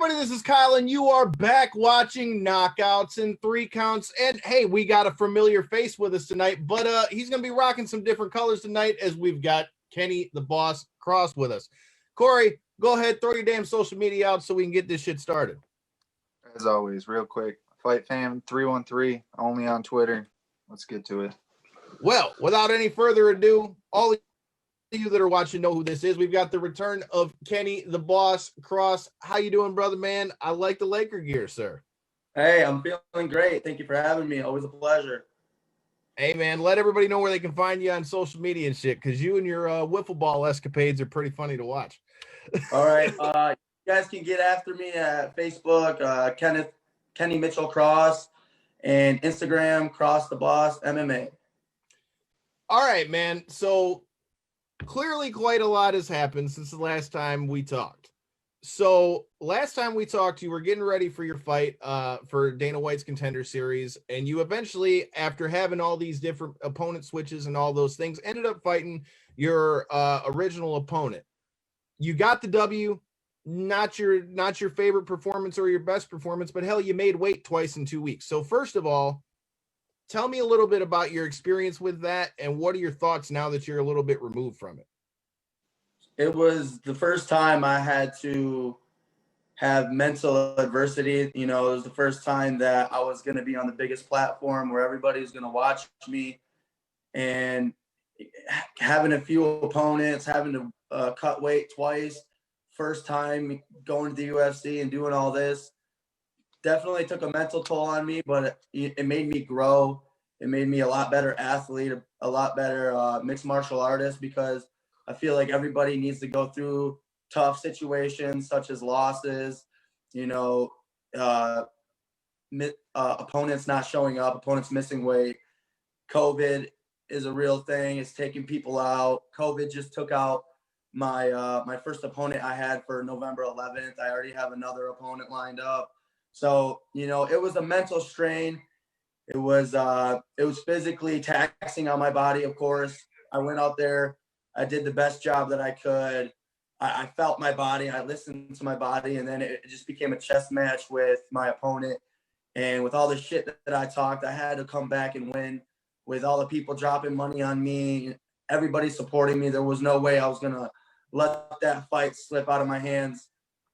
everybody, this is Kyle, and you are back watching Knockouts in 3 Counts. And hey, we got a familiar face with us tonight, but he's going to be rocking some different colors tonight as we've got Kenny the Boss Cross with us. Corey, go ahead, throw your damn social media out so we can get this shit started. As always, real quick, Fight Fam 313, only on Twitter. Let's get to it. Well, without any further ado, all of you that are watching know who this is. We've got the return of Kenny the Boss Cross. How you doing, brother, man? I like the Laker gear, sir. Hey, I'm feeling great. Thank you for having me. Always a pleasure. Hey, man, let everybody know where they can find you on social media and shit, because you and your wiffle ball escapades are pretty funny to watch. All right. You guys can get after me at Facebook, Kenny Mitchell Cross, and Instagram, Cross the Boss MMA. All right, man. So clearly quite a lot has happened since the last time we talked. So last time we talked, you were getting ready for your fight for Dana White's Contender Series, and you eventually, after having all these different opponent switches and all those things, ended up fighting your original opponent. You got the W, not your favorite performance or your best performance, but hell, you made weight twice in 2 weeks. So first of all, tell me a little bit about your experience with that, and what are your thoughts now that you're a little bit removed from it? It was the first time I had to have mental adversity. You know, it was the first time that I was going to be on the biggest platform where everybody's going to watch me, and having a few opponents, having to cut weight twice, first time going to the UFC and doing all this, definitely took a mental toll on me, but it made me grow. It made me a lot better athlete, a lot better mixed martial artist, because I feel like everybody needs to go through tough situations such as losses, you know, opponents not showing up, opponents missing weight. COVID is a real thing. It's taking people out. COVID just took out my first opponent I had for November 11th. I already have another opponent lined up. So, you know, it was a mental strain. It was physically taxing on my body, of course. I went out there. I did the best job that I could. I felt my body. I listened to my body. And then it just became a chess match with my opponent. And with all the shit that I talked, I had to come back and win. With all the people dropping money on me, everybody supporting me, there was no way I was going to let that fight slip out of my hands.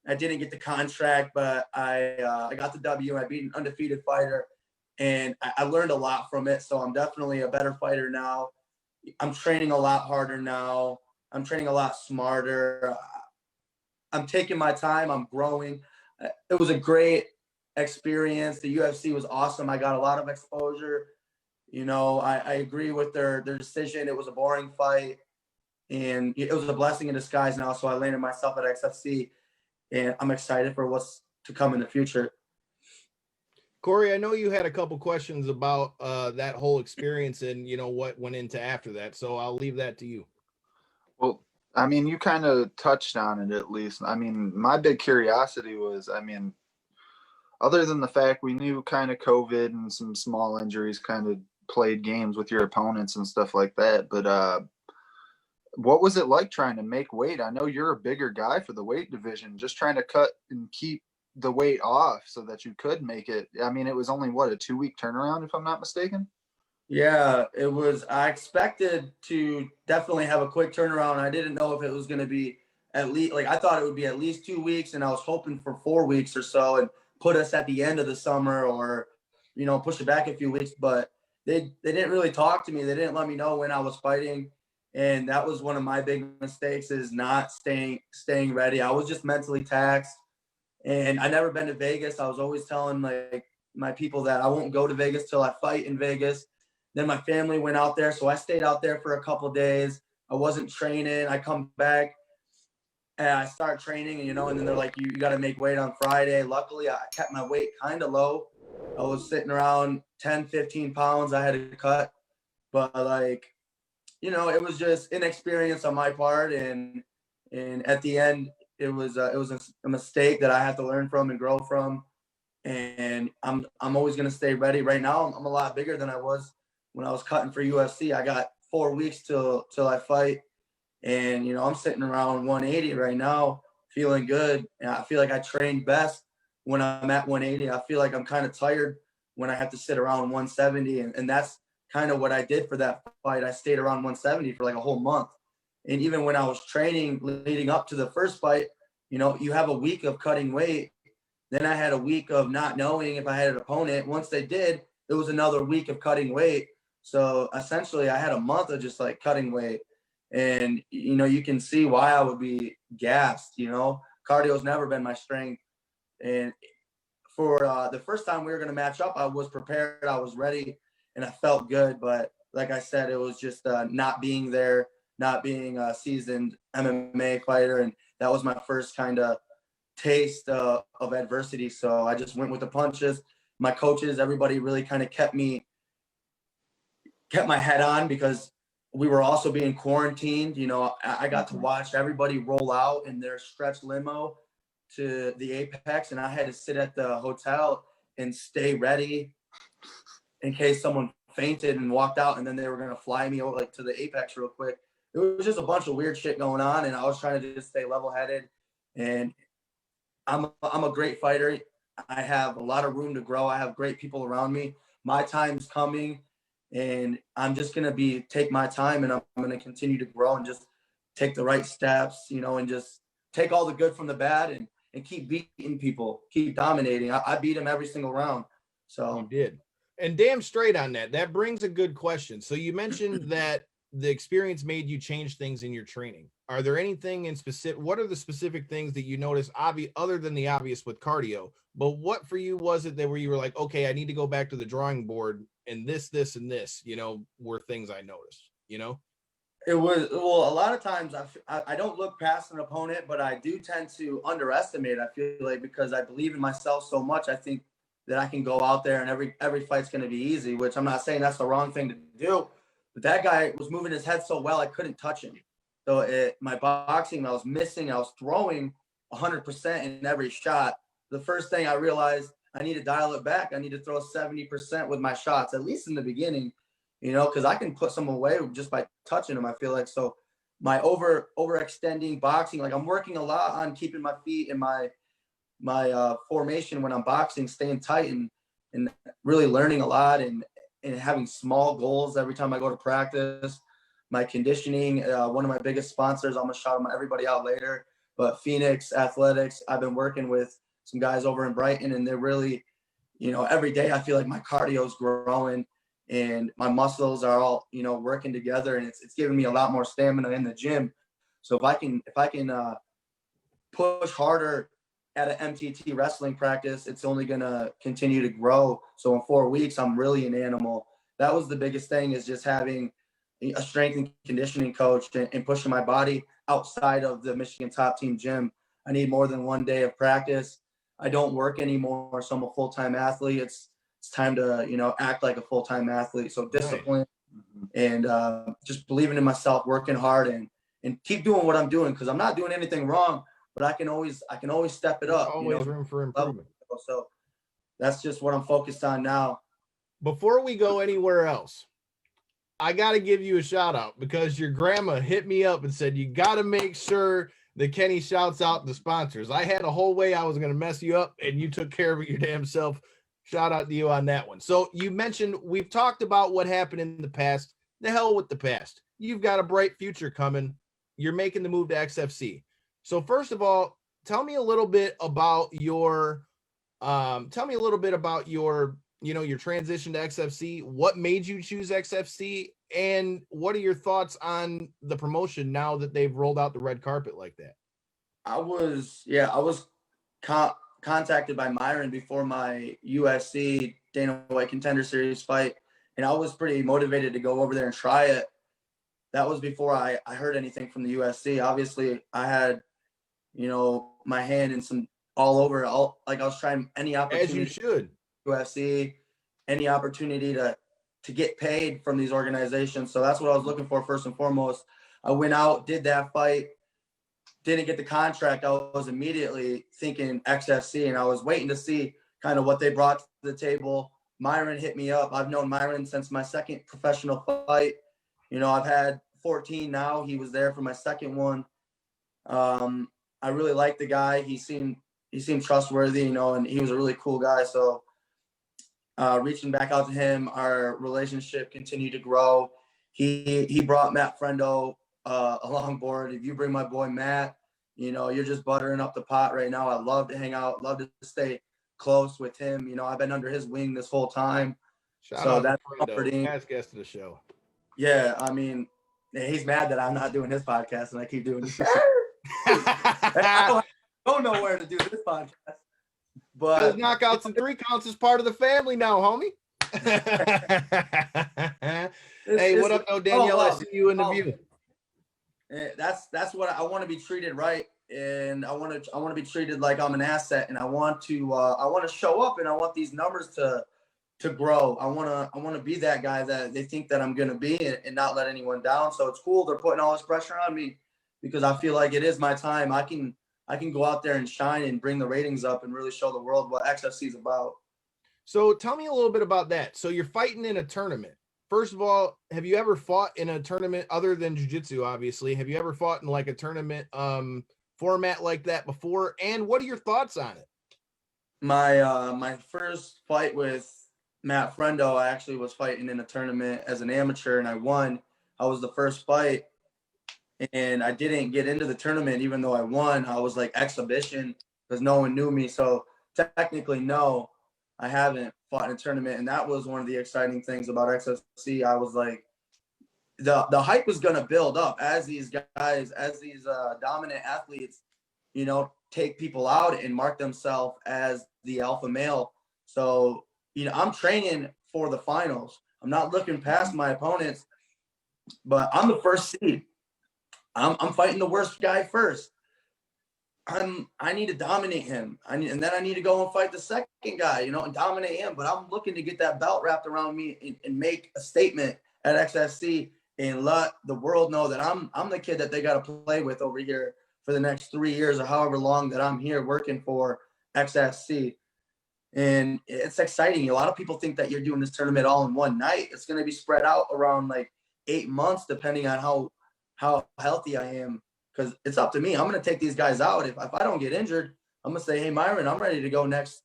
I didn't get the contract, but I got the W. I beat an undefeated fighter, and I learned a lot from it. So I'm definitely a better fighter now. I'm training a lot harder now. I'm training a lot smarter. I'm taking my time. I'm growing. It was a great experience. The UFC was awesome. I got a lot of exposure. You know, I agree with their decision. It was a boring fight, and it was a blessing in disguise now. So I landed myself at XFC, and I'm excited for what's to come in the future. Corey, I know you had a couple questions about that whole experience and, you know, what went into after that. So I'll leave that to you. Well, I mean, you kind of touched on it at least. I mean, my big curiosity was, I mean, other than the fact we knew kind of COVID and some small injuries kind of played games with your opponents and stuff like that, but what was it like trying to make weight? I know you're a bigger guy for the weight division, just trying to cut and keep the weight off so that you could make it. I mean, it was only what, a 2-week turnaround, if I'm not mistaken? Yeah, it was. I expected to definitely have a quick turnaround. I didn't know if it was going to be at least, like, I thought it would be at least 2 weeks, and I was hoping for 4 weeks or so and put us at the end of the summer, or, you know, push it back a few weeks. But they didn't really talk to me. They didn't let me know when I was fighting. And that was one of my big mistakes, is not staying ready. I was just mentally taxed. And I never been to Vegas. I was always telling my people that I won't go to Vegas till I fight in Vegas. Then my family went out there, so I stayed out there for a couple of days. I wasn't training. I come back and I start training, and, you know, and then they're like, you got to make weight on Friday. Luckily, I kept my weight kind of low. I was sitting around 10, 15 pounds I had to cut. But, like, you know, it was just inexperience on my part. And at the end, it was a mistake that I have to learn from and grow from. And I'm always going to stay ready. Right now, I'm a lot bigger than I was when I was cutting for UFC. I got 4 weeks till I fight. And, you know, I'm sitting around 180 right now. feeling good. And I feel like I trained best when I'm at 180. I feel like I'm kind of tired when I have to sit around 170. And that's kind of what I did for that fight. I stayed around 170 for like a whole month. And even when I was training leading up to the first fight, you know, you have a week of cutting weight. Then I had a week of not knowing if I had an opponent. Once they did, it was another week of cutting weight. So essentially I had a month of just like cutting weight. And, you know, you can see why I would be gassed, you know. Cardio's never been my strength. And for the first time we were going to match up, I was prepared, I was ready, and I felt good. But like I said, it was just not being there, not being a seasoned MMA fighter. And that was my first kind of taste of adversity. So I just went with the punches. My coaches, everybody really kind of kept my head on because we were also being quarantined. You know, I got to watch everybody roll out in their stretch limo to the Apex, and I had to sit at the hotel and stay ready in case someone fainted and walked out, and then they were going to fly me over like to the Apex real quick. It was just a bunch of weird shit going on, and I was trying to just stay level-headed. And I'm a great fighter. I have a lot of room to grow. I have great people around me. My time's coming, and I'm just going to take my time, and I'm going to continue to grow and just take the right steps, you know, and just take all the good from the bad and keep beating people, keep dominating. I beat them every single round. So you did. And damn straight on that. That brings a good question. So you mentioned that the experience made you change things in your training. Are there anything in specific? What are the specific things that you notice other than the obvious with cardio? But what for you was it that where you were like, okay, I need to go back to the drawing board and this, and this, you know, were things I noticed, you know? It was, well, a lot of times I don't look past an opponent, but I do tend to underestimate. I feel like because I believe in myself so much, I think that I can go out there and every fight's going to be easy, which I'm not saying that's the wrong thing to do. But that guy was moving his head so well, I couldn't touch him. So my boxing, I was missing. I was throwing 100% in every shot. The first thing I realized, I need to dial it back. I need to throw 70% with my shots, at least in the beginning. You know, because I can put some away just by touching them, I feel like. So my overextending boxing, like I'm working a lot on keeping my feet in my formation when I'm boxing, staying tight and really learning a lot and having small goals every time I go to practice. My conditioning, one of my biggest sponsors, I'm going to shout everybody out later, but Phoenix Athletics, I've been working with some guys over in Brighton, and they're really, you know, every day I feel like my cardio is growing. And my muscles are all, you know, working together, and it's giving me a lot more stamina in the gym. So if I can push harder at an MTT wrestling practice, it's only going to continue to grow. So in 4 weeks, I'm really an animal. That was the biggest thing, is just having a strength and conditioning coach and pushing my body outside of the Michigan Top Team gym. I need more than 1 day of practice. I don't work anymore, so I'm a full-time athlete. It's time to, you know, act like a full-time athlete. So discipline, right. And just believing in myself, working hard, and keep doing what I'm doing, because I'm not doing anything wrong, but I can always step it up. Always, you know, room for improvement. So that's just what I'm focused on now. Before we go anywhere else, I got to give you a shout out, because your grandma hit me up and said, you got to make sure that Kenny shouts out the sponsors. I had a whole way I was going to mess you up, and you took care of it your damn self. Shout out to you on that one. So you mentioned, we've talked about what happened in the past. The hell with the past. You've got a bright future coming. You're making the move to XFC. So first of all, tell me a little bit about your you know, your transition to XFC. What made you choose XFC, and what are your thoughts on the promotion now that they've rolled out the red carpet like that? I was contacted by Myron before my UFC Dana White Contender Series fight, and I was pretty motivated to go over there and try it. That was before I heard anything from the UFC. Obviously, I had, you know, my hand in some all over. Like I was trying any opportunity. As you should. UFC, any opportunity to get paid from these organizations. So that's what I was looking for first and foremost. I went out, did that fight, didn't get the contract. I was immediately thinking XFC, and I was waiting to see kind of what they brought to the table. Myron hit me up. I've known Myron since my second professional fight. You know, I've had 14 now. He was there for my second one. I really liked the guy. He seemed trustworthy, you know, and he was a really cool guy. So reaching back out to him, our relationship continued to grow. He brought Matt Friendo along board. If you bring my boy Matt, you know, you're just buttering up the pot right now. I love to hang out, love to stay close with him. You know, I've been under his wing this whole time. Shout so out that's to Friendo, comforting. past guest of the show. Yeah, I mean, he's mad that I'm not doing his podcast and I keep doing I don't know where to do this podcast. But those knockouts and 3 counts is part of the family now, homie. Hey, what up, though, Danielle? I see you in the view. That's what I want to be treated right, and I want to be treated like I'm an asset, and I want to show up, and I want these numbers to grow. I want to be that guy that they think that I'm going to be, and not let anyone down. So it's cool they're putting all this pressure on me because I feel like it is my time. I can go out there and shine and bring the ratings up and really show the world what XFC is about. So tell me a little bit about that. So you're fighting in a tournament. First of all, have you ever fought in a tournament other than jiu-jitsu, obviously? Have you ever fought in like a tournament format like that before? And what are your thoughts on it? My first fight with Matt Friendo, I actually was fighting in a tournament as an amateur and I won. I was the first fight and I didn't get into the tournament even though I won. I was like exhibition because no one knew me. So technically, no, I haven't fought in a tournament. And that was one of the exciting things about XFC. I was like, the hype is going to build up as these guys, as these dominant athletes, you know, take people out and mark themselves as the alpha male. So, you know, I'm training for the finals. I'm not looking past my opponents, but I'm the first seed. I'm fighting the worst guy first. I need to dominate him. And then I need to go and fight the second guy, you know, and dominate him. But I'm looking to get that belt wrapped around me and make a statement at XFC and let the world know that I'm the kid that they got to play with over here for the next 3 years or however long that I'm here working for XFC. And it's exciting. A lot of people think that you're doing this tournament all in one night. It's going to be spread out around like 8 months, depending on how healthy I am. Because it's up to me. I'm going to take these guys out. If I don't get injured, I'm going to say, hey, Myron, I'm ready to go next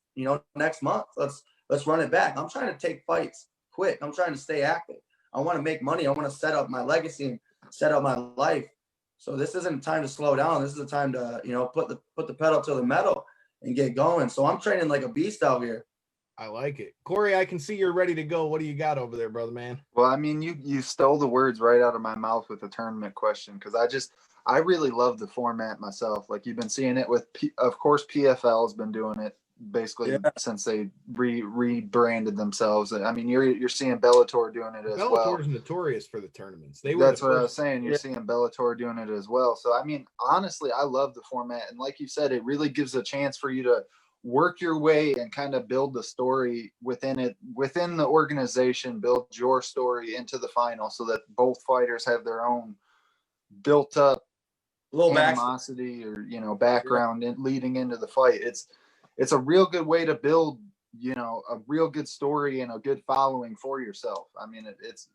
month. Let's run it back. I'm trying to take fights quick. I'm trying to stay active. I want to make money. I want to set up my legacy and set up my life. So this isn't time to slow down. This is a time to, you know, put the pedal to the metal and get going. So I'm training like a beast out here. I like it. Corey, I can see you're ready to go. What do you got over there, brother, man? Well, I mean, you stole the words right out of my mouth with the tournament question because I really love the format myself. Like you've been seeing it with, of course, PFL has been doing it basically since they rebranded themselves. I mean, you're seeing Bellator doing it as well. Bellator's notorious for the tournaments. That's what I was saying. You're seeing Bellator doing it as well. So, I mean, honestly, I love the format. And like you said, it really gives a chance for you to work your way and kind of build the story within the organization, build your story into the final so that both fighters have their own built up little animosity or, you know, background leading into the fight. It's a real good way to build, you know, a real good story and a good following for yourself. I mean, it's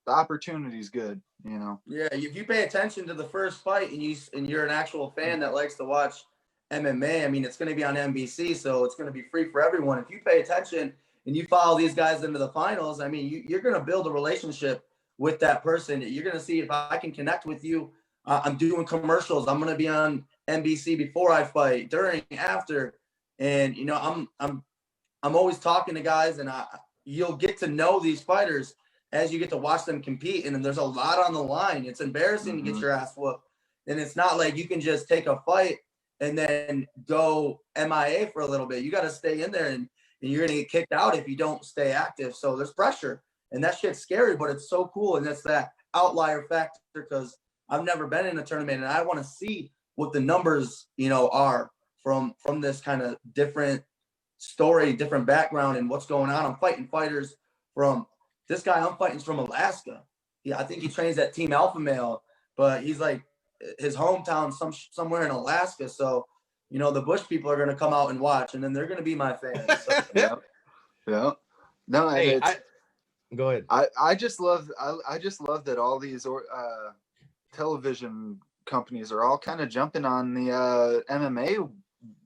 the opportunity is good, you know. Yeah, if you pay attention to the first fight and you're an actual fan that likes to watch MMA, I mean, it's going to be on NBC, so it's going to be free for everyone. If you pay attention and you follow these guys into the finals, I mean, you're going to build a relationship with that person. You're going to see if I can connect with you. I'm doing commercials. I'm going to be on NBC before I fight, during, after, and you know, I'm always talking to guys, and you'll get to know these fighters as you get to watch them compete. And there's a lot on the line. It's embarrassing to get your ass whooped, and it's not like you can just take a fight and then go MIA for a little bit. You got to stay in there, and you're going to get kicked out if you don't stay active. So there's pressure, and that shit's scary, but it's so cool. And it's that outlier factor because I've never been in a tournament, and I want to see what the numbers, you know, are from this kind of different story, different background, and what's going on. I'm fighting fighters from this guy. I'm fighting from Alaska. Yeah, I think he trains at Team Alpha Male, but he's like his hometown somewhere in Alaska. So, you know, the Bush people are going to come out and watch, and then they're going to be my fans. So. Yeah. No, hey, go ahead. I just love that all these television companies are all kind of jumping on the MMA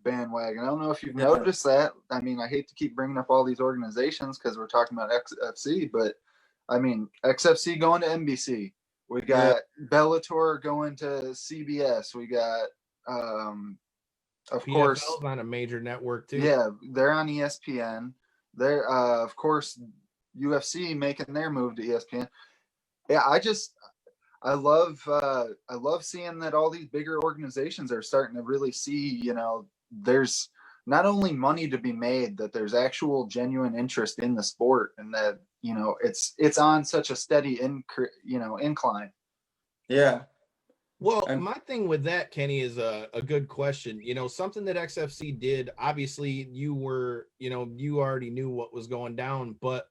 bandwagon. I don't know if you've noticed that. I mean, I hate to keep bringing up all these organizations because we're talking about XFC, but I mean, XFC going to NBC. We got Bellator going to CBS. We got, of course, PFL's on a major network too. Yeah, they're on ESPN. They're, of course, UFC making their move to ESPN. Yeah, I love seeing that all these bigger organizations are starting to really see, there's not only money to be made, that there's actual genuine interest in the sport, and that, it's on such a steady incline. Yeah. Well, my thing with that, Kenny, is a good question. Something that XFC did, obviously you were, you already knew what was going down, but,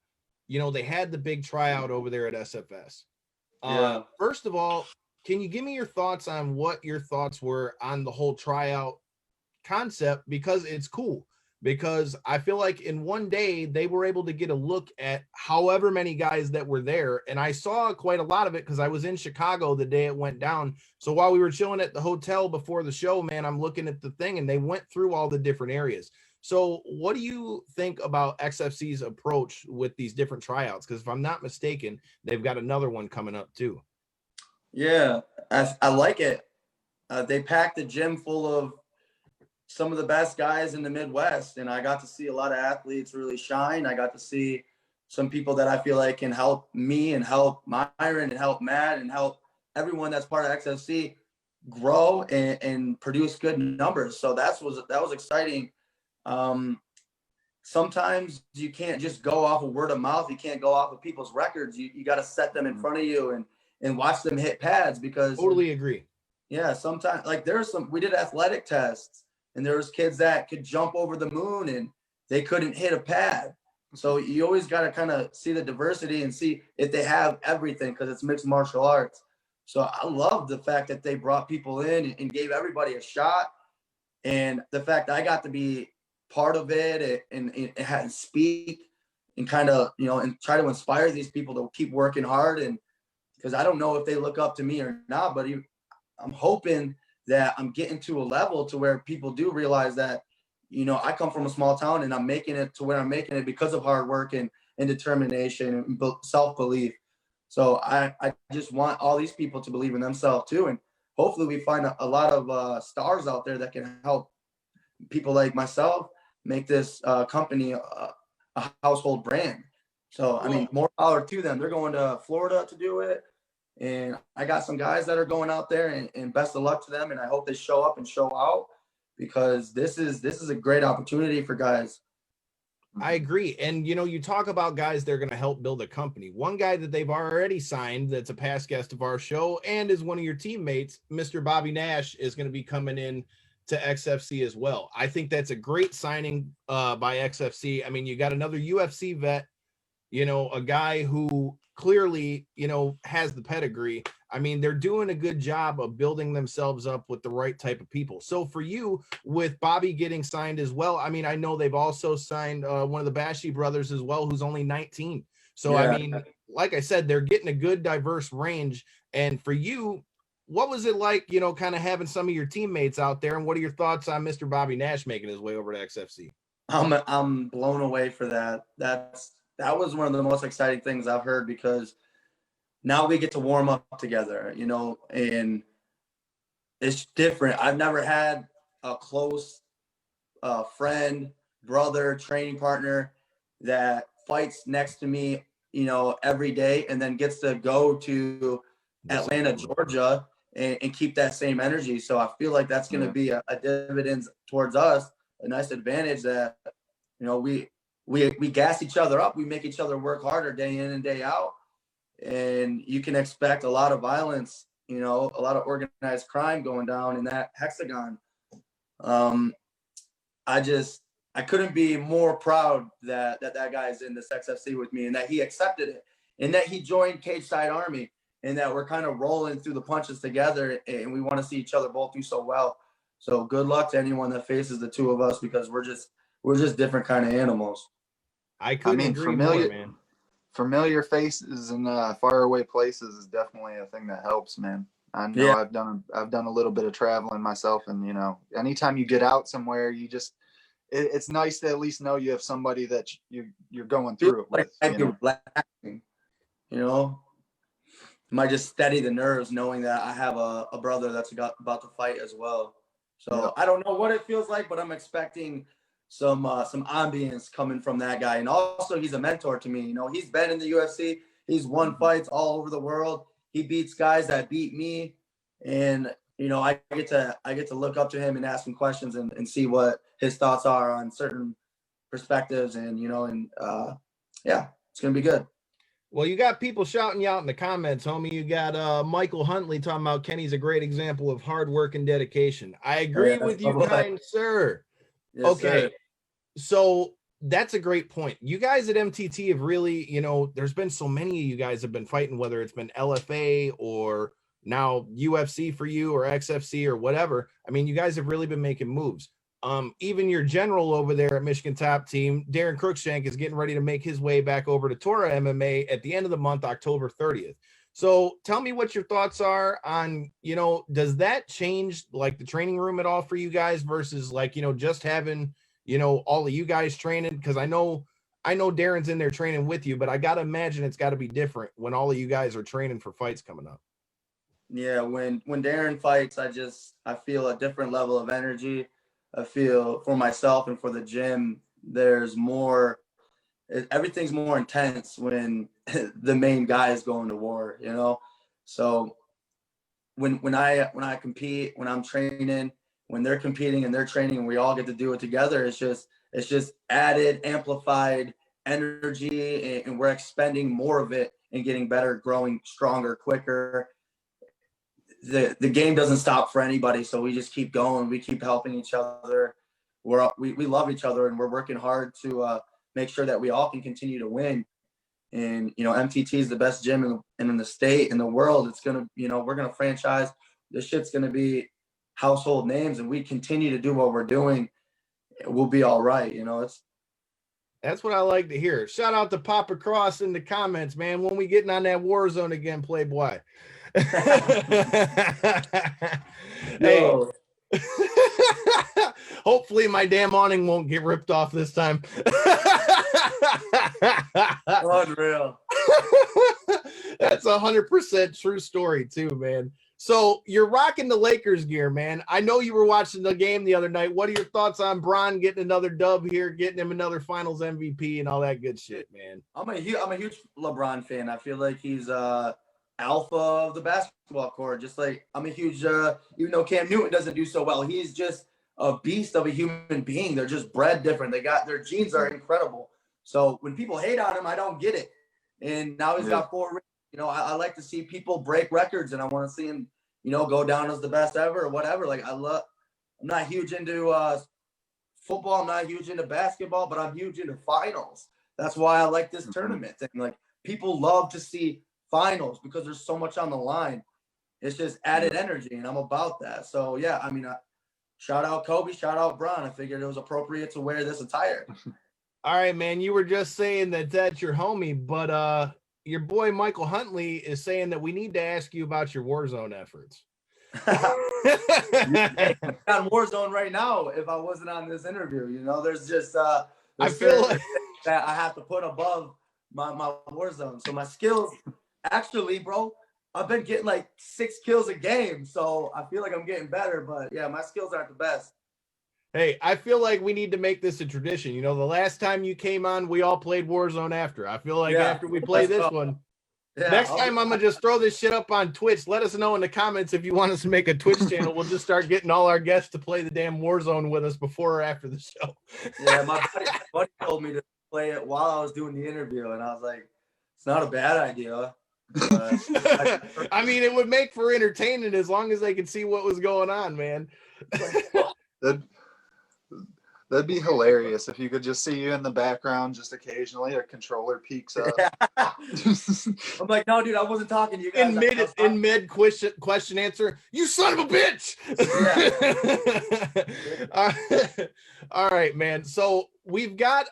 they had the big tryout over there at SFS. First of all, can you give me your thoughts on what your thoughts were on the whole tryout concept? Because it's cool. Because I feel like in one day they were able to get a look at however many guys that were there. And I saw quite a lot of it because I was in Chicago the day it went down. So while we were chilling at the hotel before the show, man, I'm looking at the thing and they went through all the different areas. So what do you think about XFC's approach with these different tryouts? Because if I'm not mistaken, they've got another one coming up too. Yeah, I like it. They packed the gym full of some of the best guys in the Midwest, and I got to see a lot of athletes really shine. I got to see some people that I feel like can help me and help Myron and help Matt and help everyone that's part of XFC grow and produce good numbers. So that was exciting. Sometimes you can't just go off of word of mouth. You can't go off of people's records. You got to set them in front of you and watch them hit pads, because totally agree. Yeah. Sometimes, like, we did athletic tests, and there was kids that could jump over the moon and they couldn't hit a pad. So you always got to kind of see the diversity and see if they have everything, because it's mixed martial arts. So I love the fact that they brought people in and gave everybody a shot. And the fact that I got to be part of it and speak and kind of, and try to inspire these people to keep working hard. And because I don't know if they look up to me or not, but I'm hoping that I'm getting to a level to where people do realize that, I come from a small town and I'm making it to where I'm making it because of hard work and determination and self-belief. So I just want all these people to believe in themselves too. And hopefully we find a lot of stars out there that can help people like myself make this company a household brand. So, I mean, more power to them. They're going to Florida to do it. And I got some guys that are going out there, and best of luck to them. And I hope they show up and show out, because this is a great opportunity for guys. I agree. And, you talk about guys that are going to help build a company. One guy that they've already signed that's a past guest of our show and is one of your teammates, Mr. Bobby Nash, is going to be coming in to XFC as well. I think that's a great signing by XFC. I mean, you got another UFC vet, a guy who clearly, has the pedigree. I mean, they're doing a good job of building themselves up with the right type of people. So for you, with Bobby getting signed as well, I mean, I know they've also signed one of the Bashi brothers as well, who's only 19. So, yeah. I mean, like I said, they're getting a good diverse range. And for you, what was it like, kind of having some of your teammates out there? And what are your thoughts on Mr. Bobby Nash making his way over to XFC? I'm blown away for that. That was one of the most exciting things I've heard, because now we get to warm up together, and it's different. I've never had a close friend, brother, training partner that fights next to me, every day, and then gets to go to Atlanta, Georgia, and keep that same energy. So I feel like that's going to be a dividends towards us, a nice advantage that, we gas each other up. We make each other work harder day in and day out. And you can expect a lot of violence, a lot of organized crime going down in that hexagon. I couldn't be more proud that guy is in this XFC with me, and that he accepted it, and that he joined Cage Side Army, and that we're kind of rolling through the punches together, and we want to see each other both do so well. So good luck to anyone that faces the two of us, because we're just different kind of animals. I agree more, man. Familiar faces in faraway places is definitely a thing that helps, man. I know I've done a little bit of traveling myself, and you know, anytime you get out somewhere, you just it's nice to at least know you have somebody that you're going through it with. Like you're relaxing, you know. It might just steady the nerves knowing that I have a brother that's about to fight as well. So I don't know what it feels like, but I'm expecting some ambience coming from that guy. And also, he's a mentor to me. You know, he's been in the UFC. He's won fights all over the world. He beats guys that beat me, and you know, I get to look up to him and ask him questions and see what his thoughts are on certain perspectives. And you know, and yeah, it's gonna be good. Well, you got people shouting you out in the comments, homie. You got Michael Huntley talking about Kenny's a great example of hard work and dedication. I agree with you, kind sir. Yes, okay, sir. So that's a great point. You guys at MTT have really, you know, there's been so many of you guys have been fighting, whether it's been LFA or now UFC for you or XFC or whatever. I mean, you guys have really been making moves. Even your general over there at Michigan Top Team, Darren Cruikshank, is getting ready to make his way back over to Tora MMA at the end of the month, October 30th. So tell me what your thoughts are on, you know, does that change like the training room at all for you guys versus like, you know, just having, you know, all of you guys training? Because I know Darren's in there training with you, but I got to imagine it's got to be different when all of you guys are training for fights coming up. Yeah, when Darren fights, I feel a different level of energy. I feel for myself and for the gym, there's more, everything's more intense when the main guy is going to war, you know? So when I compete, when I'm training, when they're competing and they're training and we all get to do it together, it's just added, amplified energy, and we're expending more of it and getting better, growing stronger, quicker. The game doesn't stop for anybody, so we just keep going. We keep helping each other. We love each other, and we're working hard to make sure that we all can continue to win. And you know, MTT is the best gym in the state, in the world. It's gonna, you know, we're gonna franchise. This shit's gonna be household names, and we continue to do what we're doing, we'll be all right. You know, That's what I like to hear. Shout out to Papa Cross in the comments, man. When we getting on that war zone again, Playboy. Hey. Hopefully my damn awning won't get ripped off this time. unreal. That's 100% true story too, man. So you're rocking the Lakers gear, man. I know you were watching the game the other night. What are your thoughts on Bron getting another dub here, getting him another Finals MVP and all that good shit, man? I'm a huge LeBron fan. I feel like he's alpha of the basketball court. Just like I'm a huge, even though Cam Newton doesn't do so well, he's just a beast of a human being. They're just bred different. Their genes are incredible. So when people hate on him, I don't get it. And now he's got 4 rings. You know, I like to see people break records, and I want to see him, you know, go down as the best ever or whatever. Like I'm not huge into football. I'm not huge into basketball, but I'm huge into finals. That's why I like this tournament thing. Like people love to see finals because there's so much on the line. It's just added energy, and I'm about that. So yeah, I mean, shout out Kobe, shout out Bron. I figured it was appropriate to wear this attire. All right, man. You were just saying that that's your homie, but your boy Michael Huntley is saying that we need to ask you about your Warzone efforts. I'm on Warzone right now. If I wasn't on this interview, you know, there's just I feel like that I have to put above my Warzone. So my skills, actually, bro, I've been getting like 6 kills a game. So I feel like I'm getting better. But yeah, my skills aren't the best. Hey, I feel like we need to make this a tradition. You know, the last time you came on, we all played Warzone after. I feel like after we play this one, next time I'm going to just throw this shit up on Twitch. Let us know in the comments if you want us to make a Twitch channel. We'll just start getting all our guests to play the damn Warzone with us before or after the show. Yeah, my buddy told me to play it while I was doing the interview, and I was like, it's not a bad idea. I mean, it would make for entertaining as long as they could see what was going on, man. That'd be hilarious if you could just see you in the background, just occasionally a controller peeks up. I'm like, no, dude, I wasn't talking to you guys. In mid question answer, you son of a bitch. Yeah. All right, man. So we've got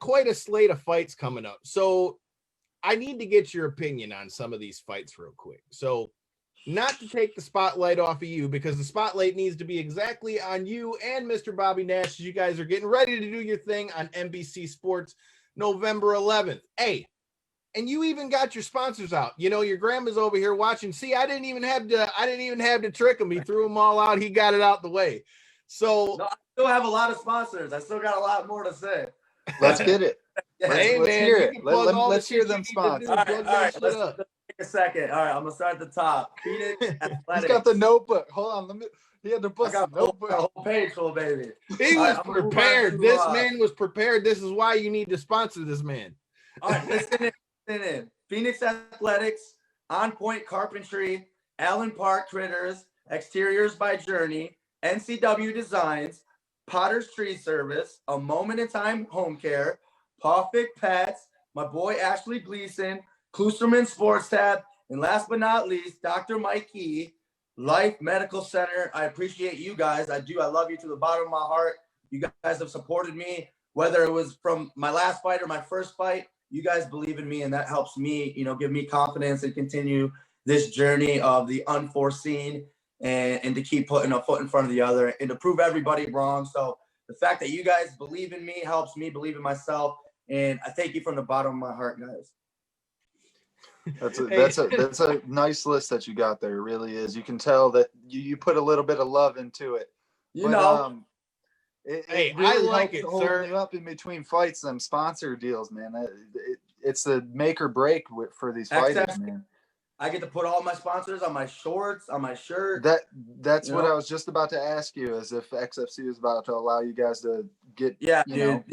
quite a slate of fights coming up. So I need to get your opinion on some of these fights real quick. So not to take the spotlight off of you, because the spotlight needs to be exactly on you and Mr. Bobby Nash as you guys are getting ready to do your thing on NBC Sports November 11th. Hey, and you even got your sponsors out. You know, your grandma's over here watching. See, I didn't even have to trick him. He threw them all out. He got it out the way. So no, I still have a lot of sponsors. I still got a lot more to say. Let's get it. Yeah. Let's hear it. Let's hear them sponsors. All right, let's take a second. All right, I'm gonna start at the top. Phoenix Athletics. He's got the notebook. Hold on, he had the book. I got the whole page full, baby. He was prepared. This man was prepared. This is why you need to sponsor this man. All right, listen in. Phoenix Athletics, On Point Carpentry, Allen Park Critters, Exteriors by Journey, NCW Designs, Potter's Tree Service, A Moment in Time Home Care, Pawfik Pets, my boy Ashley Gleason, Klusterman Sports Tab, and last but not least, Dr. Mike E, Life Medical Center. I appreciate you guys. I do. I love you to the bottom of my heart. You guys have supported me, whether it was from my last fight or my first fight. You guys believe in me, and that helps me, give me confidence and continue this journey of the unforeseen and to keep putting a foot in front of the other and to prove everybody wrong. So the fact that you guys believe in me helps me believe in myself. And I thank you from the bottom of my heart, guys. That's a nice list that you got there. It really is. You can tell that you put a little bit of love into it. It really I like it, sir. You up in between fights, them sponsor deals, man. It's the make or break for these fighters, man. I get to put all my sponsors on my shorts, on my shirt. That's what I was just about to ask you, is if XFC is about to allow you guys to get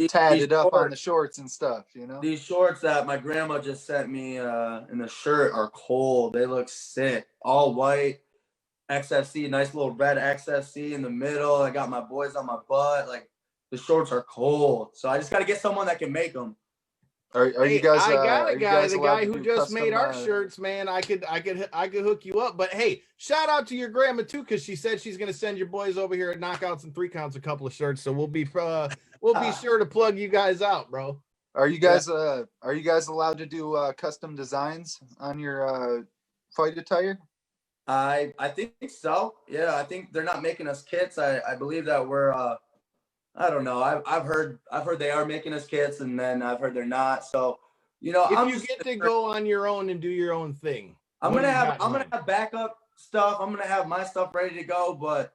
tatted up on the shorts and stuff, These shorts that my grandma just sent me in the shirt are cold. They look sick. All white. XFC, nice little red XFC in the middle. I got my boys on my butt. Like, the shorts are cold. So I just got to get someone that can make them. Are you guys? I got a guy, the guy who just made our shirts, man. I could hook you up. But hey, shout out to your grandma too, because she said she's gonna send your boys over here at Knockouts and 3 Counts a couple of shirts. So we'll be sure to plug you guys out, bro. Are you guys allowed to do custom designs on your fight attire? I think so. Yeah, I think they're not making us kits. I believe that we're I don't know. I've heard they are making us kits, and then I've heard they're not. So, if you get to go on your own and do your own thing, I'm gonna have backup stuff. I'm gonna have my stuff ready to go. But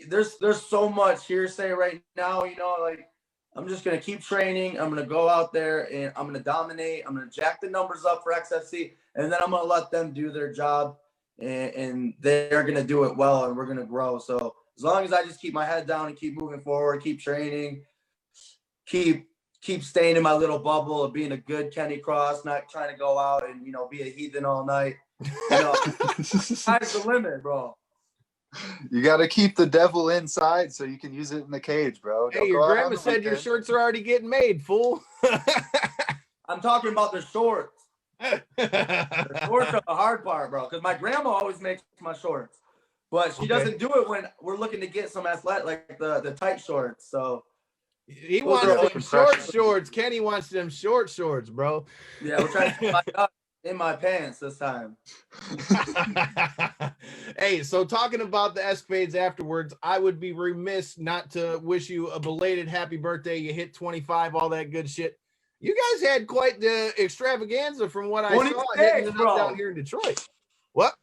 there's so much hearsay right now. Like, I'm just gonna keep training. I'm gonna go out there and I'm gonna dominate. I'm gonna jack the numbers up for XFC, and then I'm gonna let them do their job, and they're gonna do it well, and we're gonna grow. So as long as I just keep my head down and keep moving forward, keep training, keep staying in my little bubble of being a good Kenny Cross, not trying to go out and, be a heathen all night. Sky's the limit, bro. You got to keep the devil inside so you can use it in the cage, bro. Hey, your grandma said your shirts are already getting made, fool. I'm talking about the shorts. The shorts are the hard part, bro, because my grandma always makes my shorts. But she doesn't do it when we're looking to get some athletic, like the tight shorts. So he wants them short shorts. Kenny wants them short shorts, bro. Yeah, we're trying to find out in my pants this time. Hey, so talking about the escapades afterwards, I would be remiss not to wish you a belated happy birthday. You hit 25, all that good shit. You guys had quite the extravaganza from what I saw hitting it up down here in Detroit. What?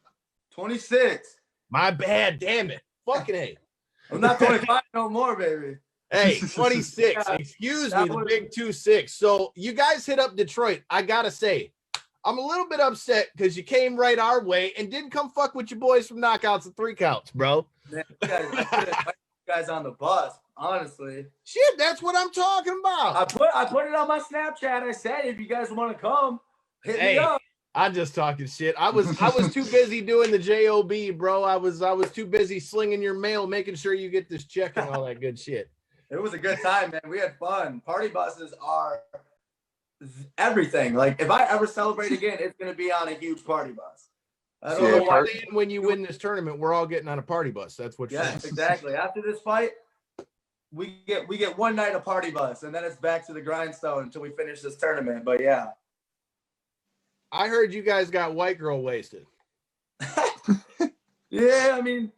26. My bad, damn it. Fucking A. I'm not 25 no more, baby. Hey, 26. Excuse me, the big 2-6. So you guys hit up Detroit. I gotta say, I'm a little bit upset because you came right our way and didn't come fuck with your boys from Knockouts and 3 Counts, bro. Man, you guys on the bus, honestly. Shit, that's what I'm talking about. I put it on my Snapchat. I said, if you guys want to come, hit me up. I'm just talking shit. I was too busy doing the job, bro. I was too busy slinging your mail, making sure you get this check and all that good shit. It was a good time, man. We had fun. Party buses are everything. Like, if I ever celebrate again, it's gonna be on a huge party bus. I don't know why. When you win this tournament, we're all getting on a party bus. That's what. Yes, exactly. After this fight, we get one night a party bus, and then it's back to the grindstone until we finish this tournament. But yeah. I heard you guys got white girl wasted. Yeah, I mean,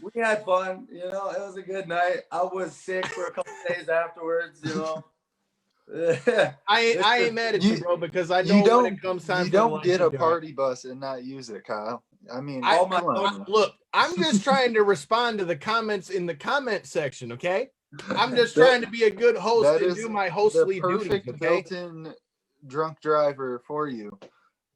we had fun. You know, it was a good night. I was sick for a couple days afterwards. You know. I ain't mad at you, bro, because I know when it comes time. You don't get a party bus and not use it, Kyle. I mean, look, I'm just trying to respond to the comments in the comment section. Okay, I'm just trying to be a good host and do my hostly duties. Okay, built-in drunk driver for you,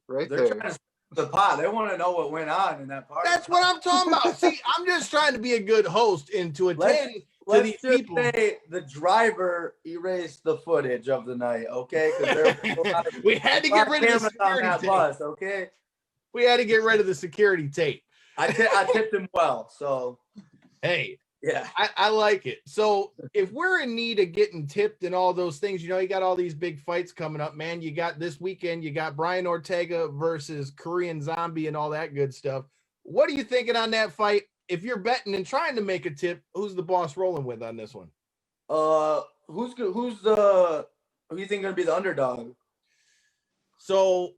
right there. Trying to the pot. They want to know what went on in that party. That's what I'm talking about. See, I'm just trying to be a good host and to attend to these people. Say the driver erased the footage of the night, okay? We had to get rid of the security tape. Bus, okay? We had to get rid of the security tape. I tipped him well, so. Hey. Yeah. I like it. So if we're in need of getting tipped and all those things, you know, you got all these big fights coming up, man. You got this weekend, you got Brian Ortega versus Korean Zombie and all that good stuff. What are you thinking on that fight? If you're betting and trying to make a tip, who's the boss rolling with on this one? Who you think gonna be the underdog? So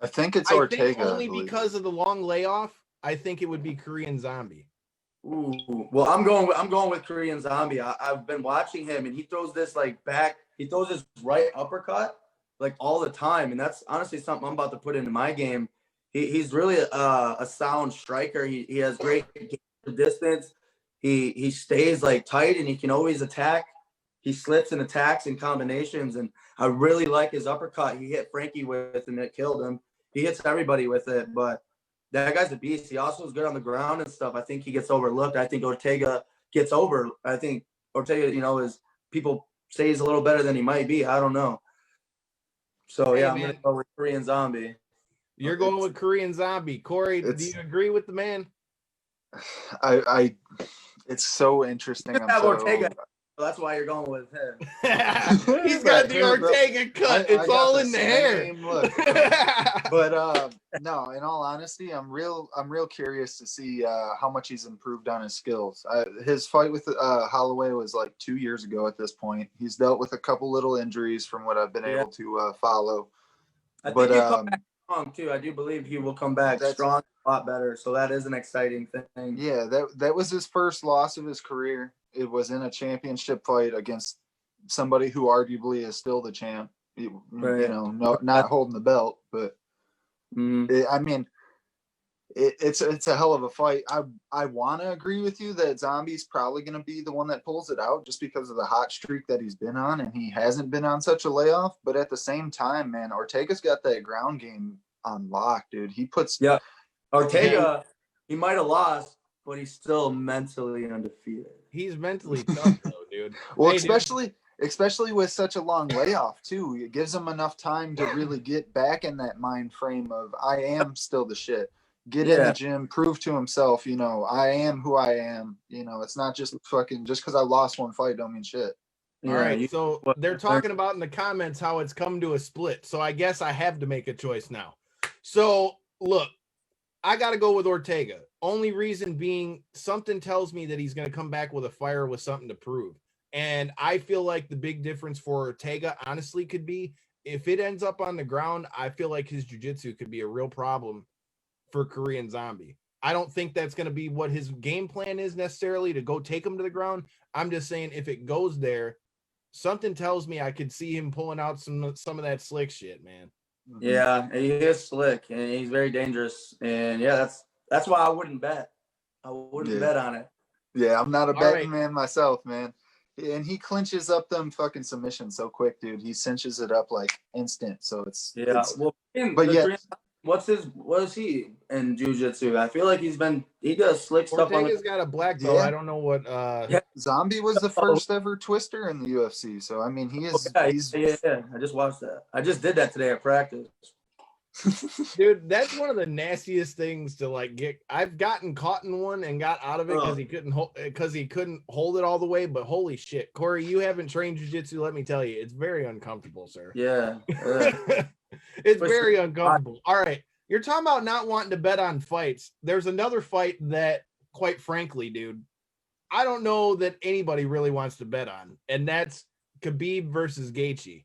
I think it's Ortega. Only because of the long layoff, I think it would be Korean Zombie. Ooh, well, I'm going with Korean Zombie. I've been watching him, and he throws this he throws his right uppercut like all the time, and that's honestly something I'm about to put into my game. He's really a sound striker. He has great distance. He stays like tight, and he can always attack. He slips and attacks in combinations, and I really like his uppercut. He hit Frankie with, and it killed him. He hits everybody with it, but that guy's a beast. He also is good on the ground and stuff. I think he gets overlooked. I think Ortega gets over. I think Ortega, you know, is people say he's a little better than he might be. I don't know. So yeah, I'm gonna go with Korean Zombie. You're going with Korean Zombie. Corey, do you agree with the man? It's so interesting. Ortega. That's why you're going with him. He's got the Ortega cut. It's all in the hair. Look. But no, in all honesty, I'm real curious to see how much he's improved on his skills. His fight with Holloway was like 2 years ago at this point. He's dealt with a couple little injuries from what I've been able to follow. I think he'll come back strong too. I do believe he will come back strong, a lot better. So that is an exciting thing. Yeah, that was his first loss of his career. It was in a championship fight against somebody who arguably is still the champ. You know, not holding the belt, but it's a hell of a fight. I want to agree with you that Zombie's probably going to be the one that pulls it out just because of the hot streak that he's been on, and he hasn't been on such a layoff. But at the same time, man, Ortega's got that ground game on lock, dude. He puts Ortega. He might have lost, but he's still mentally undefeated. He's mentally tough, though, dude. Well, especially with such a long layoff, too. It gives him enough time to really get back in that mind frame of, I am still the shit. Get in the gym, prove to himself, you know, I am who I am. You know, it's not just just because I lost one fight don't mean shit. All right, so they're talking about in the comments how it's come to a split. So I guess I have to make a choice now. So, look, I got to go with Ortega. Only reason being, something tells me that he's going to come back with a fire with something to prove. And I feel like the big difference for Ortega, honestly, could be if it ends up on the ground, I feel like his jiu-jitsu could be a real problem for Korean Zombie. I don't think that's going to be what his game plan is necessarily to go take him to the ground. I'm just saying if it goes there, something tells me I could see him pulling out some of that slick shit, man. Yeah, he is slick and he's very dangerous. And yeah, that's why I wouldn't bet. I wouldn't bet on it. Yeah, I'm not a betting man myself, man. And he clinches up them fucking submissions so quick, dude. He cinches it up like instant. So it's what is he in jiu-jitsu? I feel like he does slick stuff. Ortega's got a black belt. I don't know what Zombie was the first ever twister in the UFC. So I mean, he is I just watched that. I just did that today at practice. Dude, that's one of the nastiest things to like get. I've gotten caught in one and got out of it because he couldn't hold it all the way. But holy shit, Corey, you haven't trained jiu-jitsu. Let me tell you, it's very uncomfortable, sir. Yeah. It's very uncomfortable. All right. You're talking about not wanting to bet on fights. There's another fight that, quite frankly, dude, I don't know that anybody really wants to bet on, and that's Khabib versus Gaethje.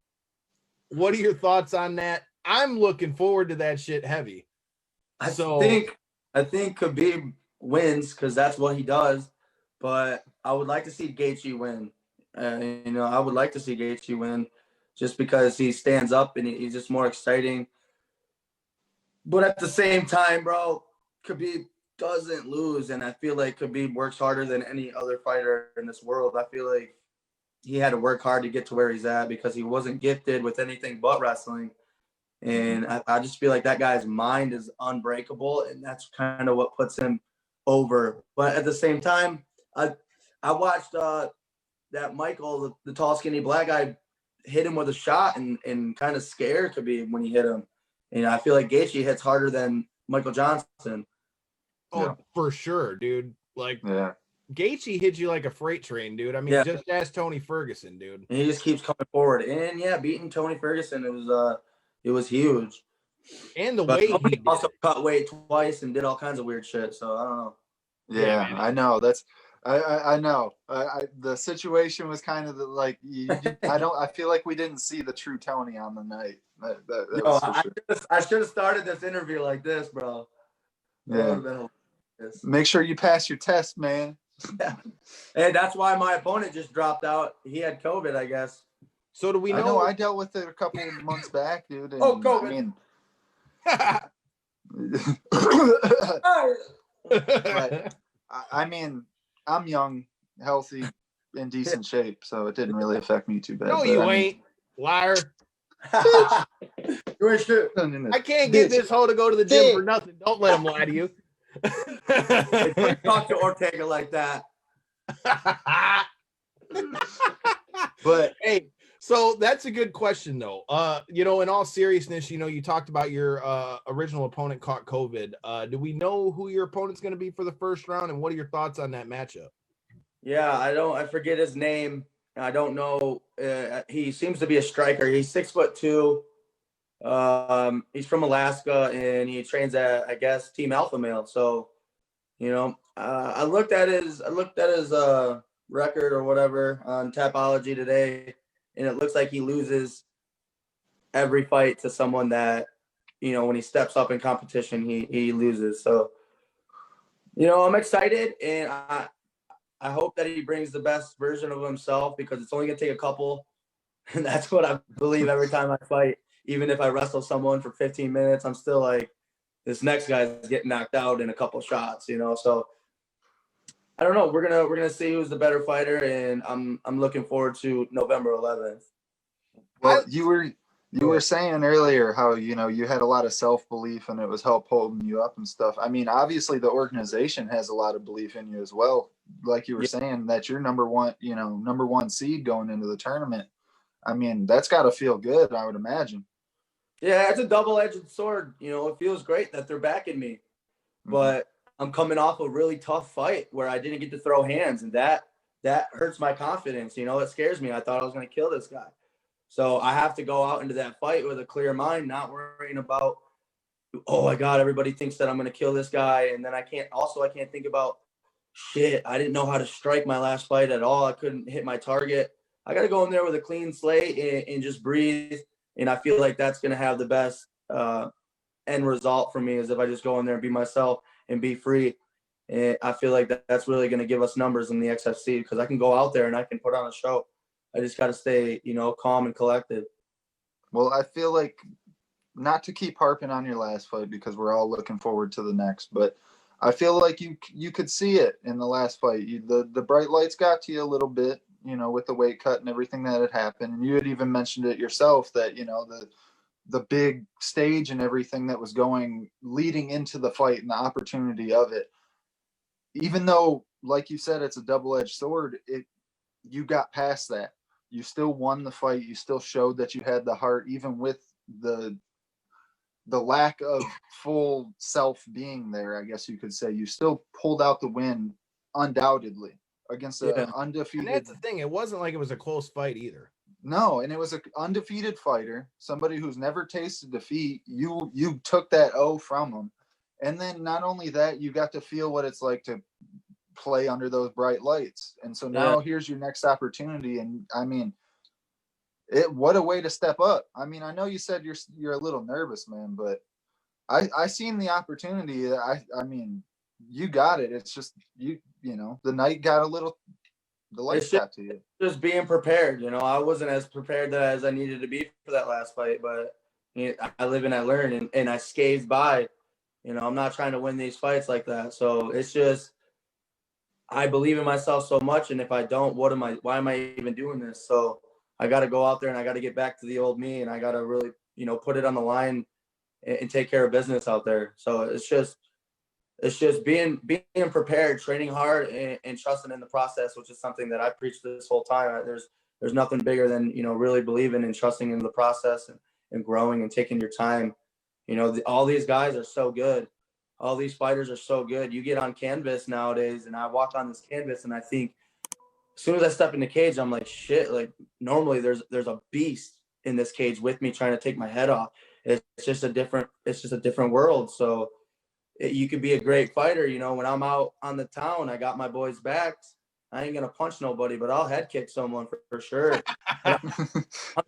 What are your thoughts on that? I'm looking forward to that shit heavy. I think I think Khabib wins because that's what he does. But I would like to see Gaethje win. I would like to see Gaethje win just because he stands up and he's just more exciting. But at the same time, bro, Khabib doesn't lose. And I feel like Khabib works harder than any other fighter in this world. I feel like he had to work hard to get to where he's at because he wasn't gifted with anything but wrestling. And I just feel like that guy's mind is unbreakable. And that's kind of what puts him over. But at the same time, I watched that Michael, the tall, skinny black guy, hit him with a shot and kind of scared Khabib when he hit him. And I feel like Gaethje hits harder than Michael Johnson. Oh, Yeah. for sure, dude. Like, Yeah. Gaethje hits you like a freight train, dude. I mean, just ask Tony Ferguson, dude. And he just keeps coming forward. And yeah, beating Tony Ferguson, it was huge. And the But weight Tony he also did. cut weight twice and did all kinds of weird shit. So I don't know. Yeah, man. I know. That's I know. The situation was kind of like I feel like we didn't see the true Tony on the night. That Yo, was for sure. I should have started this interview like this, bro. That Yeah. would have been hilarious. Make sure you pass your test, man. Hey, that's why my opponent just dropped out. He had COVID, I guess. So do we know? I know I dealt with it a couple of months back, dude. And, Oh, COVID. I mean, I'm young, healthy, in decent shape, so it didn't really affect me too bad. No, but, you I mean, ain't, liar. You ain't shit. I can't get this hoe to go to the gym for nothing. Don't let him lie to you. Don't talk to Ortega like that. But hey, so that's a good question though. In all seriousness, you talked about your original opponent caught COVID. Do we know who your opponent's going to be for the first round, and what are your thoughts on that matchup? Yeah, I forget his name. I don't know. He seems to be a striker. He's 6'2". He's from Alaska and he trains at, I guess, Team Alpha Male. So, I looked at his record or whatever on Tapology today, and it looks like he loses every fight to someone that, when he steps up in competition, he loses. So, I'm excited, and I hope that he brings the best version of himself because it's only going to take a couple. And that's what I believe every time I fight. Even if I wrestle someone for 15 minutes, I'm still like, this next guy's getting knocked out in a couple shots, So I don't know. We're gonna see who's the better fighter, and I'm looking forward to November 11th. well, you were saying earlier how you had a lot of self-belief and it was help holding you up and stuff. I mean, obviously the organization has a lot of belief in you as well. Like you were saying that you're number one seed going into the tournament. I mean, that's got to feel good, I would imagine. Yeah, it's a double-edged sword. It feels great that they're backing me, but I'm coming off a really tough fight where I didn't get to throw hands, and that hurts my confidence. It scares me. I thought I was going to kill this guy. So I have to go out into that fight with a clear mind, not worrying about, oh my God, everybody thinks that I'm going to kill this guy. And then I can't think about, shit, I didn't know how to strike my last fight at all. I couldn't hit my target. I got to go in there with a clean slate and just breathe. And I feel like that's going to have the best end result for me is if I just go in there and be myself and be free. And I feel like that's really going to give us numbers in the XFC because I can go out there and I can put on a show. I just got to stay, calm and collected. Well, I feel like, not to keep harping on your last fight because we're all looking forward to the next, but I feel like you could see it in the last fight. The bright lights got to you a little bit, with the weight cut and everything that had happened. And you had even mentioned it yourself that, the big stage and everything that was going leading into the fight and the opportunity of it. Even though, like you said, it's a double-edged sword, you got past that. You still won the fight. You still showed that you had the heart, even with the lack of full self being there, I guess you could say. You still pulled out the win undoubtedly against an undefeated. And that's the thing. It wasn't like it was a close fight either. No, and it was an undefeated fighter, somebody who's never tasted defeat. You took that O from him. And then not only that, you got to feel what it's like to play under those bright lights. And so now here's your next opportunity. And I mean, what a way to step up. I mean, I know you said you're a little nervous, man, but I seen the opportunity. I mean, you got it. It's just you know, the night got the lights got to you. Just being prepared. You know, I wasn't as prepared as I needed to be for that last fight, but I live and I learn, and I scathed by. You know, I'm not trying to win these fights like that. So it's just, I believe in myself so much, and if I don't, why am I even doing this? So I got to go out there and I got to get back to the old me, and I got to really, you know, put it on the line and take care of business out there. So it's just being prepared, training hard, and trusting in the process, which is something that I preached this whole time. There's nothing bigger than, you know, really believing and trusting in the process and growing and taking your time. You know, all these guys are so good. All these fighters are so good. You get on canvas nowadays, and I walk on this canvas, and I think as soon as I step in the cage, I'm like, shit. Like, normally there's a beast in this cage with me trying to take my head off. It's just a different world. So you could be a great fighter. You know, when I'm out on the town, I got my boys' backs. I ain't gonna punch nobody, but I'll head kick someone for sure. I'm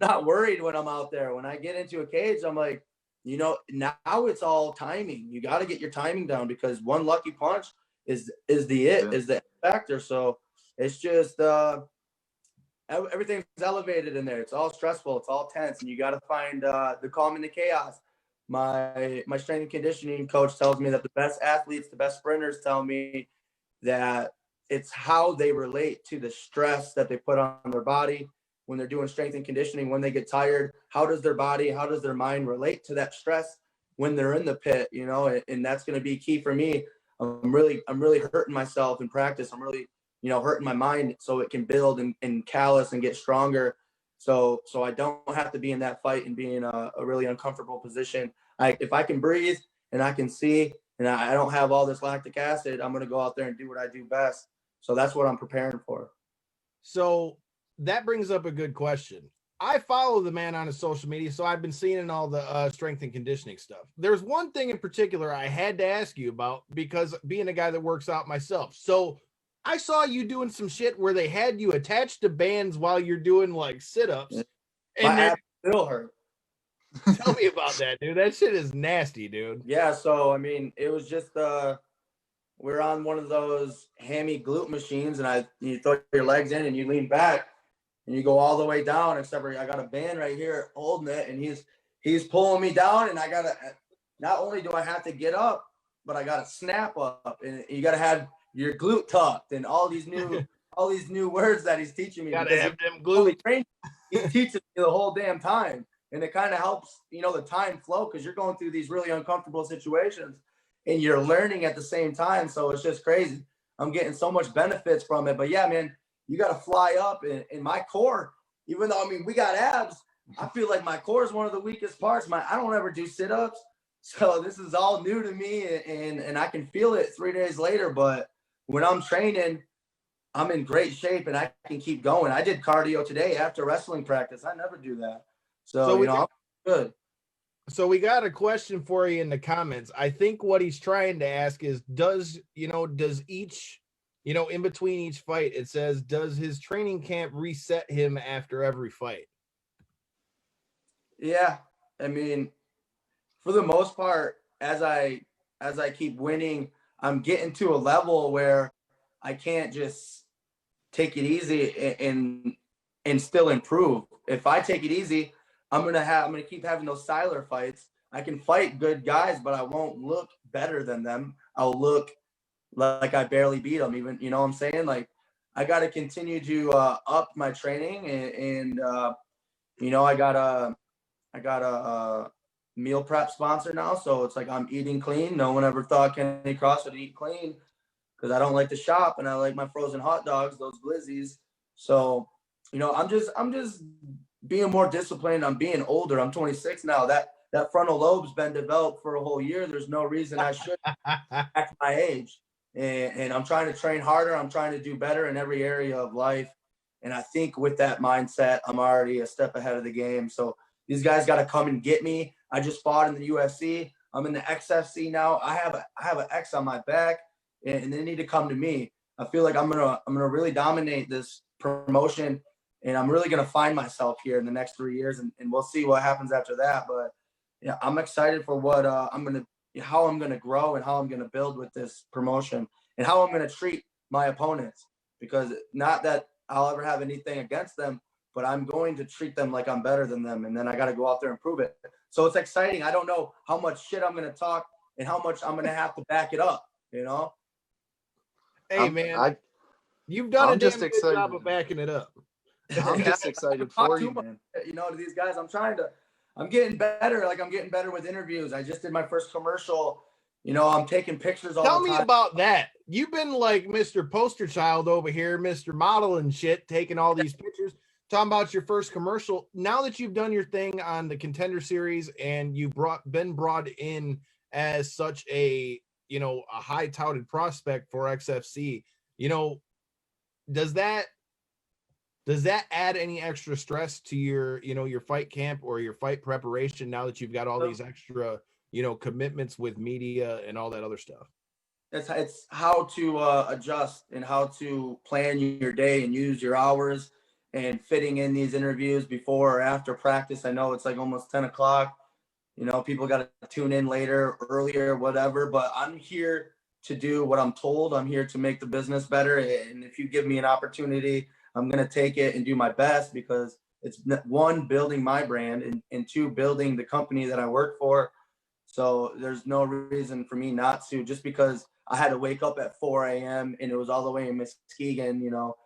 not worried when I'm out there. When I get into a cage, I'm like, you know, now it's all timing. You got to get your timing down, because one lucky punch is the factor. So it's just everything's elevated in there. It's all stressful. It's all tense, and you got to find the calm in the chaos. My strength and conditioning coach tells me that the best athletes, the best sprinters, tell me that it's how they relate to the stress that they put on their body when they're doing strength and conditioning. When they get tired, how does their body, how does their mind relate to that stress when they're in the pit? You know, and that's going to be key for me. I'm really hurting myself in practice. I'm really, you know, hurting my mind so it can build and callous and get stronger. So I don't have to be in that fight and be in a really uncomfortable position. If I can breathe and I can see and I don't have all this lactic acid, I'm going to go out there and do what I do best. So that's what I'm preparing for. So that brings up a good question. I follow the man on his social media, so I've been seeing all the strength and conditioning stuff. There's one thing in particular I had to ask you about, because being a guy that works out myself. So I saw you doing some shit where they had you attached to bands while you're doing like sit-ups. My abs still hurt. Tell me about that, dude. That shit is nasty, dude. Yeah, so I mean, it was just we're on one of those hammy glute machines, and you throw your legs in and you lean back and you go all the way down, except for I got a band right here holding it, and he's pulling me down, and I gotta, not only do I have to get up, but I gotta snap up, and you gotta have your glute tucked, and all these new words that he's teaching me. Gotta have them glute. He's teaching me the whole damn time. And it kind of helps, you know, the time flow, because you're going through these really uncomfortable situations and you're learning at the same time. So it's just crazy. I'm getting so much benefits from it. But yeah, man, you got to fly up. And my core, even though, I mean, we got abs, I feel like my core is one of the weakest parts. I don't ever do sit-ups. So this is all new to me, and I can feel it 3 days later. But when I'm training, I'm in great shape and I can keep going. I did cardio today after wrestling practice. I never do that. So you know, I'm good. So we got a question for you in the comments. I think what he's trying to ask is, does each, you know, in between each fight, it says, does his training camp reset him after every fight? Yeah. I mean, for the most part, as I keep winning, I'm getting to a level where I can't just take it easy and still improve. If I take it easy, I'm gonna keep having those Syler fights. I can fight good guys, but I won't look better than them. I'll look like I barely beat them. Even, you know what I'm saying? Like, I got to continue to up my training, and you know, I got a meal prep sponsor now, so it's like I'm eating clean. No one ever thought Kenny Cross would eat clean, because I don't like to shop and I like my frozen hot dogs, those glizzies. So, you know, I'm just being more disciplined. I'm being older. I'm 26 now. That frontal lobe's been developed for a whole year. There's no reason I should act my age. And I'm trying to train harder. I'm trying to do better in every area of life. And I think with that mindset, I'm already a step ahead of the game. So these guys got to come and get me. I just fought in the UFC. I'm in the XFC now. I have an X on my back, and they need to come to me. I feel like I'm gonna really dominate this promotion, and I'm really gonna find myself here in the next 3 years, and we'll see what happens after that. But yeah, I'm excited for what I'm gonna how I'm going to grow and how I'm going to build with this promotion and how I'm going to treat my opponents, because not that I'll ever have anything against them, but I'm going to treat them like I'm better than them. And then I got to go out there and prove it. So it's exciting. I don't know how much shit I'm going to talk and how much I'm going to have to back it up, you know? Hey, man, you've done I'm a damn just good excited. job of backing it up. I'm just excited for you, man. You know, to these guys, I'm getting better. Like, I'm getting better with interviews. I just did my first commercial. You know, I'm taking pictures all the time. Tell me about that. You've been like Mr. Poster Child over here, Mr. Model and shit, taking all these pictures, talking about your first commercial. Now that you've done your thing on the Contender Series and you've been brought in as such a, you know, a high touted prospect for XFC, you know, does that add any extra stress to your, you know, your fight camp or your fight preparation now that you've got all these extra, you know, commitments with media and all that other stuff? It's how to adjust and how to plan your day and use your hours and fitting in these interviews before or after practice. I know it's like almost 10 o'clock. You know, people got to tune in later, earlier, whatever, but I'm here to do what I'm told. I'm here to make the business better. And if you give me an opportunity, I'm going to take it and do my best, because it's, one, building my brand, and two, building the company that I work for. So there's no reason for me not to, just because I had to wake up at 4 a.m. and it was all the way in Muskegon, you know,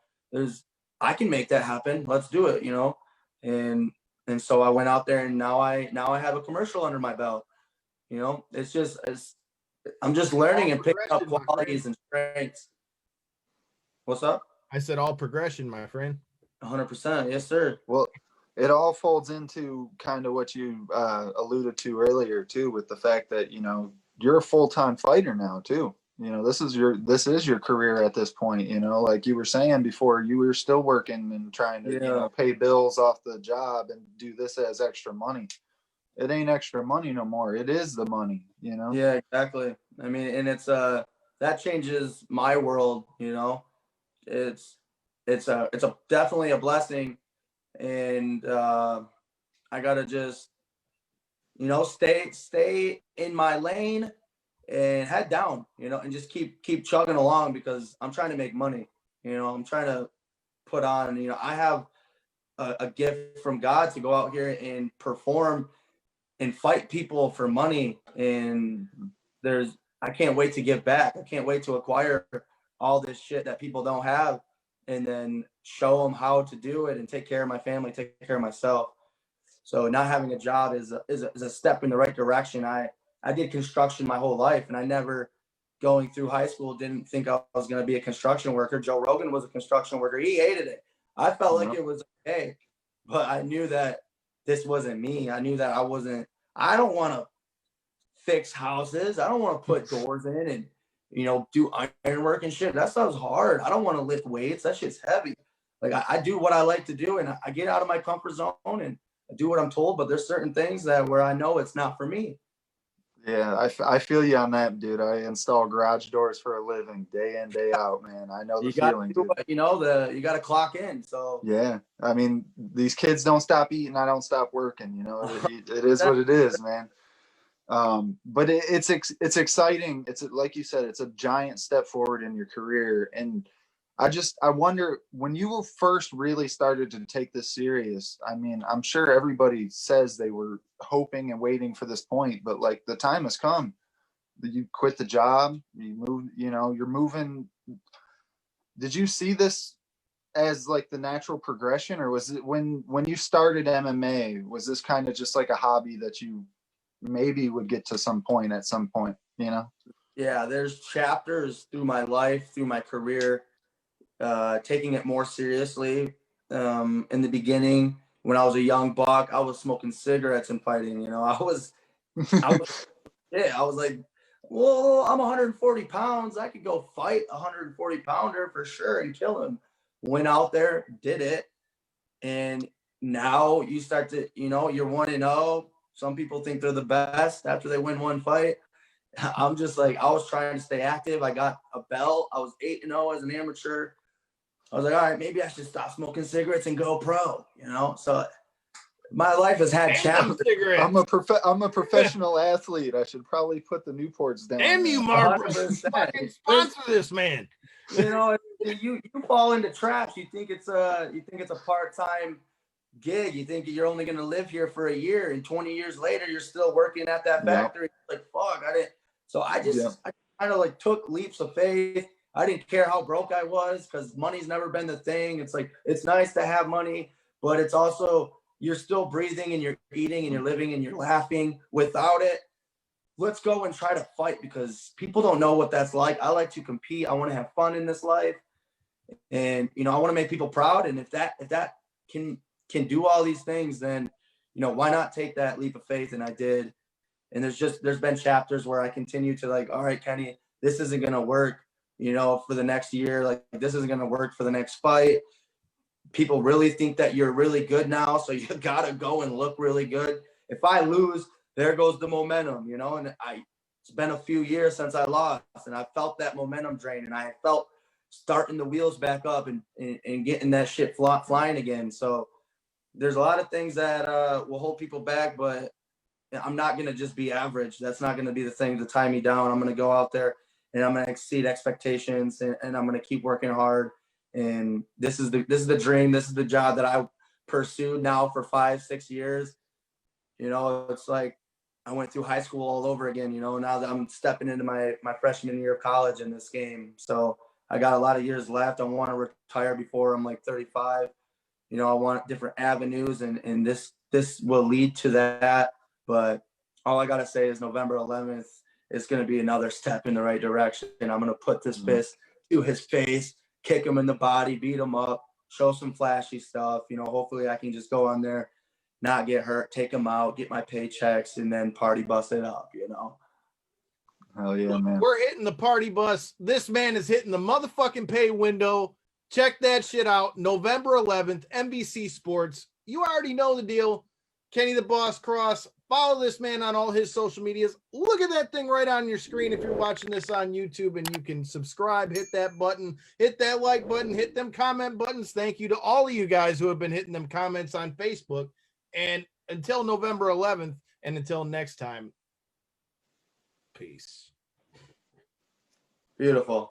I can make that happen. Let's do it, you know? And so I went out there, and now I have a commercial under my belt. You know, I'm just learning and picking up qualities and strengths. What's up? I said all progression, my friend. 100%. Yes, sir. Well, it all folds into kind of what you alluded to earlier too, with the fact that, you know, you're a full-time fighter now too. You know, this is your career at this point. You know, like you were saying before, you were still working and trying to, you know, pay bills off the job and do this as extra money. It ain't extra money no more. It is the money, you know? Yeah, exactly. I mean, and it's that changes my world, you know. It's definitely a blessing, and I gotta just, you know, stay in my lane and head down, you know, and just keep chugging along, because I'm trying to make money. You know, I'm trying to put on, you know, I have a gift from God to go out here and perform and fight people for money. And I can't wait to give back. I can't wait to acquire all this shit that people don't have, and then show them how to do it and take care of my family, take care of myself. So not having a job is a step in the right direction. I did construction my whole life, and I never, going through high school, didn't think I was going to be a construction worker. Joe Rogan was a construction worker. He hated it. I felt like it was okay, but I knew that this wasn't me. I knew that I don't want to fix houses. I don't want to put doors in and, you know, do ironwork and shit. That stuff's hard. I don't want to lift weights. That shit's heavy. Like, I do what I like to do, and I get out of my comfort zone and I do what I'm told, but there's certain things where I know it's not for me. Yeah, I feel you on that, dude. I install garage doors for a living, day in, day out, man. I know the feeling, dude. You know, you got to clock in. So yeah, I mean, these kids don't stop eating. I don't stop working. You know, it is what it is, man. But it's exciting. It's, like you said, it's a giant step forward in your career. And I wonder, when you first really started to take this serious, I mean, I'm sure everybody says they were hoping and waiting for this point, but like, the time has come. You quit the job, you move, you know, you're moving. Did you see this as like the natural progression, or was it when you started MMA, was this kind of just like a hobby that you maybe would get to at some point, you know? Yeah, there's chapters through my life, through my career, taking it more seriously. In the beginning, when I was a young buck, I was smoking cigarettes and fighting. You know, I was like, well, I'm 140 pounds. I could go fight a 140 pounder for sure and kill him. Went out there, did it. And now you start to, you know, you're 1-0. Some people think they're the best after they win one fight. I'm just like, I was trying to stay active. I got a belt. I was 8-0 as an amateur. I was like, all right, maybe I should stop smoking cigarettes and go pro, you know? So My life has had Damn challenges. cigarettes. I'm a professional athlete. I should probably put the Newports down. Damn you, man. Mark. 100%. Fucking sponsor this man. You know, you fall into traps. You think it's a part-time gig. You think you're only going to live here for a year, and 20 years later, you're still working at that factory. Like, fuck, I didn't. So I kind of like took leaps of faith. I didn't care how broke I was because money's never been the thing. It's like, it's nice to have money, but it's also, you're still breathing and you're eating and you're living and you're laughing. Without it, let's go and try to fight, because people don't know what that's like. I like to compete. I want to have fun in this life. And, you know, I want to make people proud. And if that can do all these things, then, you know, why not take that leap of faith? And I did. And there's been chapters where I continue to like, all right, Kenny, this isn't going to work, you know, for the next year. Like, this isn't going to work for the next fight. People really think that you're really good now, so you got to go and look really good. If I lose, there goes the momentum, you know, and it's been a few years since I lost, and I felt that momentum drain, and I felt starting the wheels back up and getting that shit flying again. So there's a lot of things that will hold people back, but I'm not going to just be average. That's not going to be the thing to tie me down. I'm going to go out there and I'm going to exceed expectations, and I'm going to keep working hard. And this is the dream. This is the job that I pursued now for 5-6 years. You know, it's like I went through high school all over again, you know, now that I'm stepping into my freshman year of college in this game. So I got a lot of years left. I want to retire before I'm like 35. You know, I want different avenues, and this will lead to that. But all I got to say is November 11th is going to be another step in the right direction. And I'm going to put this fist to his face, kick him in the body, beat him up, show some flashy stuff. You know, hopefully I can just go on there, not get hurt, take him out, get my paychecks, and then party bust it up, you know. Hell yeah, man. We're hitting the party bus. This man is hitting the motherfucking pay window. Check that shit out. November 11th, NBC Sports. You already know the deal. Kenny the Boss Cross. Follow this man on all his social medias. Look at that thing right on your screen if you're watching this on YouTube, and you can subscribe, hit that button, hit that like button, hit them comment buttons. Thank you to all of you guys who have been hitting them comments on Facebook. And until November 11th, and until next time, peace. Beautiful.